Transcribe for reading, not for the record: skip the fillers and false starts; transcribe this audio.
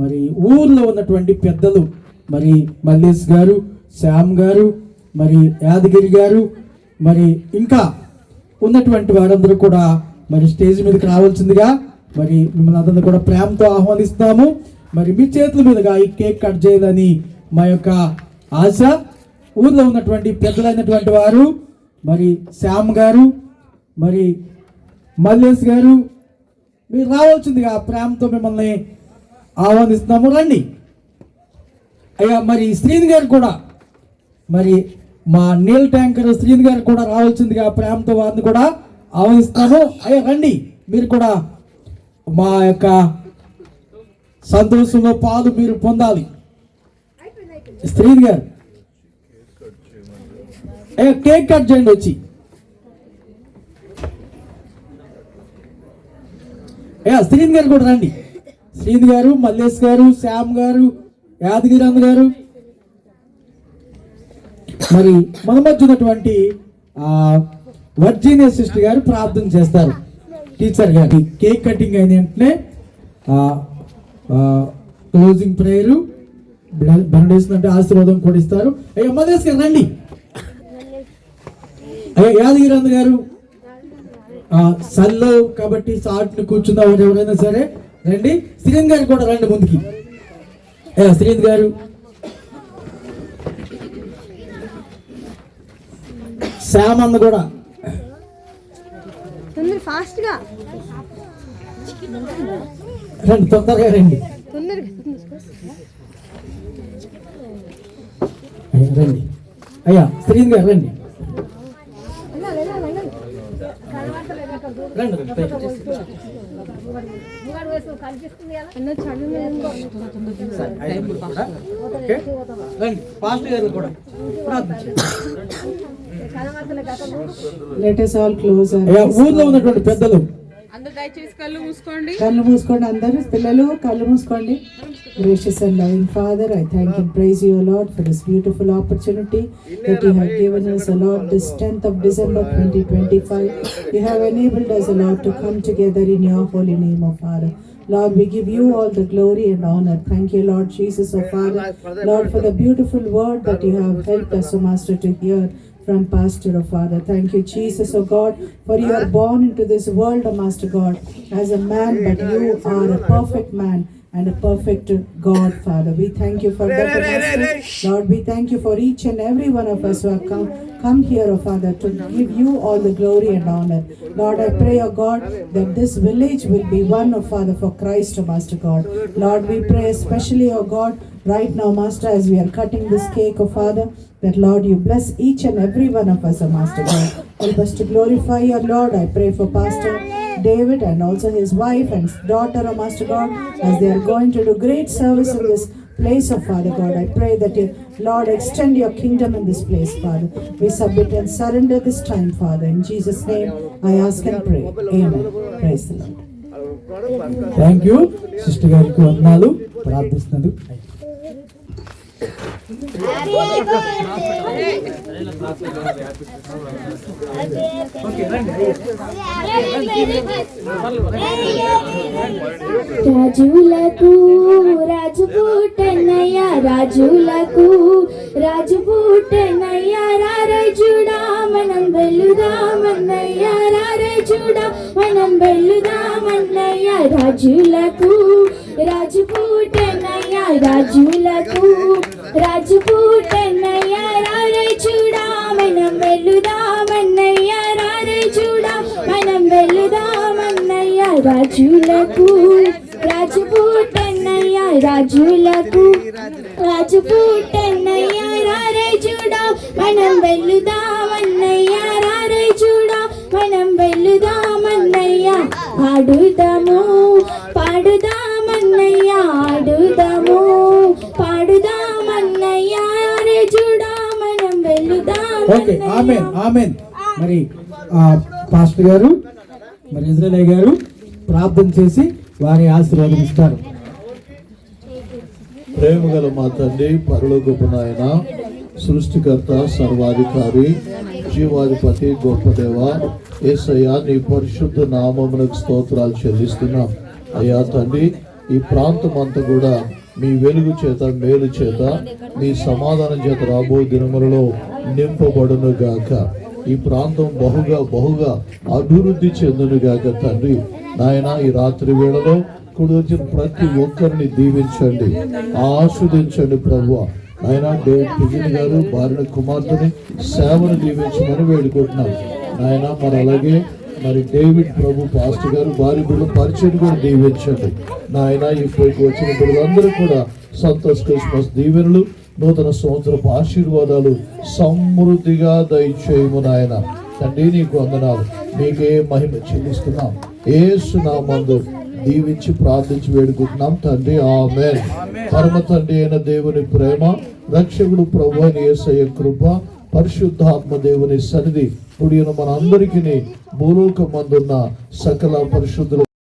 మరి ఊర్లో ఉన్నటువంటి పెద్దలు, మరి మల్లేష్ గారు, శ్యామ్ గారు, మరి యాదగిరి గారు, మరి ఇంకా ఉన్నటువంటి వారందరూ కూడా మరి స్టేజ్ మీదకి రావాల్సిందిగా మరి మిమ్మల్ని అందరినీ కూడా ప్రేమతో ఆహ్వానిస్తాము. మరి మీ చేతుల మీదుగా ఈ కేక్ కట్ చేయాలని మా యొక్క ఆశ. ఊర్లో ఉన్నటువంటి పెద్దలైనటువంటి వారు, మరి శ్యామ్ గారు, మరి మల్లేష్ గారు, మీరు రావాల్సిందిగా ప్రేమతో మిమ్మల్ని ఆహ్వానిస్తున్నాము. రండి అయ్యా. మరి శ్రీని గారు కూడా, మరి మా నీల్ ట్యాంకర్ శ్రీని గారు కూడా రావాల్సిందిగా ప్రేమతో వారిని కూడా ఆహ్వానిస్తాము. అయ్యా రండి, మీరు కూడా మా యొక్క సంతోషంలో పాలు మీరు పొందాలి. శ్రీని గారు అయ్యా కేక్ కట్ చేయండి వచ్చి. అయ్యా శ్రీని గారు కూడా రండి. శ్రీని గారు, మల్లేష్ గారు, శ్యామ్ గారు, యాదగిరి గారు, మరి మన మధ్య ఉన్నటువంటి వర్జీనియా సిస్టర్ గారు ప్రార్థన చేస్తారు. టీచర్ గారు కేక్ కటింగ్ అయిన వెంటనే క్లోజింగ్ ప్రేయరు, బెనడిక్షన్ అంటే ఆశీర్వాదం కూడా ఇస్తారు. అయ్యా మల్లేష్ గారు రండి. అయ్యా యాదగిరి గారు సల్లో కాబట్టి సాట్ని కూర్చుందాం ఎవరైనా సరే రండి. శ్రీన్ గారు కూడా రండి ముందుకి. అయ్యా శ్రీన్ గారు, శ్యామ్ అన్న కూడా రండి, తొందరగా రండి. రండి అయ్యా శ్రీన్ గారు రండి. ఊర్లో ఉన్నటువంటి పెద్దలు కళ్ళు మూసుకోండి. అందరూ పిల్లలు కళ్ళు మూసుకోండి. Gracious and loving Father, I thank and praise you, O Lord, for this beautiful opportunity that you have given us, O Lord, this 10th of December 2025. You have enabled us, O Lord, to come together in your holy name, O Father. Lord, we give you all the glory and honor. Thank you, Lord Jesus, O Father. Lord, for the beautiful word that you have helped us, O Master, to hear from Pastor, O Father. Thank you, Jesus, O God, for you are born into this world, O Master God, as a man, but you are a perfect man and a perfect God, Father. We thank you for that, O Master. Lord, we thank you for each and every one of us who have come here, O Father, to give you all the glory and honor. Lord, I pray, O God, that this village will be one, O Father, for Christ, O Master God. Lord, we pray especially, O God, right now, Master, as we are cutting this cake, O Father, that Lord, you bless each and every one of us, O Master God. Help us to glorify your Lord. I pray for Pastor David and also his wife and daughter, O Master God, as they are going to do great service in this place, O Father God. I pray that you, Lord, extend your kingdom in this place, Father. We submit and surrender this time, Father. In Jesus' name, I ask and pray. Amen. Praise the Lord. Thank you sister గారికి వందనాలు ప్రార్థిస్తున్నారు. రాజులకు రాజు పుట్టనయ్య, రాజులకు రాజు పుట్టనయ్య, రారే చూడా మనం వెళ్లుదామన్నయ్య, రారే చూడా మనం వెళ్లుదామన్నయ్య. రాజులకు రాజు పుట్టనయ్య, రాజులకు రాజు పుట్టనయ్య, రారే చూడా మనం వెళ్లుదామన్నయ్య, రారే చూడా మనం వెళ్లుదామన్నయ్య. రాజులకు రాజు పుట్టనయ్య, రాజులకు రాజు పుట్టనయ్య, రారే చూడా మనం వెళ్లుదామన్నయ్య, రారే చూడా మనం వెళ్లుదామన్నయ్య. ఆడుదాము పాడుదామన్నయ్య, ఆడుదాము పాడుదామన్నయ్య, రారే చూడా మనం వెళ్లుదామన్నయ్య. ఆమేన్ ఆమేన్. మరి పాస్టర్ గారు, మరి ఇజ్రాయెల్ గారు ప్రార్థన చేసి వారి ఆశీర్వాదం ఇస్తారు. ప్రేమగల మా తండ్రి, పరలోకపు నాయన, సృష్టికర్త, సర్వాధికారి, జీవాధిపతి, గొప్ప దేవ యేసయ్య, నీ పరిశుద్ధ నామమునకు స్తోత్రాలు చెల్లిస్తున్నాం. అయ్యా తండ్రి, ఈ ప్రాంతం అంతా కూడా మీ వెలుగు చేత, మేలు చేత, మీ సమాధానం చేత రాబో దినములలో నింపబడును గాక. ఈ ప్రాంతం బహుగా అభివృద్ధి చెందును గాక తండ్రి. నాయన ఈ రాత్రి వేళలో కూడి వచ్చిన ప్రతి ఒక్కరిని దీవించండి, ఆస్వాదించండి ప్రభువా. ఆయన డేవిడ్ పిగిన్ గారు భార్య కుమార్తెని సేవను దీవించమని వేడుకుంటున్నాం నాయన. మరి అలాగే మరి డేవిడ్ ప్రభు పాస్టర్ గారు భార్య బిడ్డ పరిచయం కూడా దీవించండి నాయన. ఇప్పటికి వచ్చిన బిడ్డలందరూ కూడా సంతోష్ క్రిస్మస్ దీవెనలు, నూతన సంవత్సరపు ఆశీర్వాదాలు సమృద్ధిగా దయచేయము నాయన. తండ్రి నీకు వందనాలు, నీకే మహిమ చెల్లిస్తున్నాం. యేసు నామమున దీవించి ప్రార్థించి వేడుకుంటున్నాం తండ్రి, ఆమేన్. పరమ తండ్రి అయిన దేవుని ప్రేమ, రక్షకుడు ప్రభు అయిన యేసయ్య కృప, పరిశుద్ధాత్మ దేవుని సన్నిధి కూడిన మన అందరికీ భూలోకమందున్న సకల పరిశుద్ధుల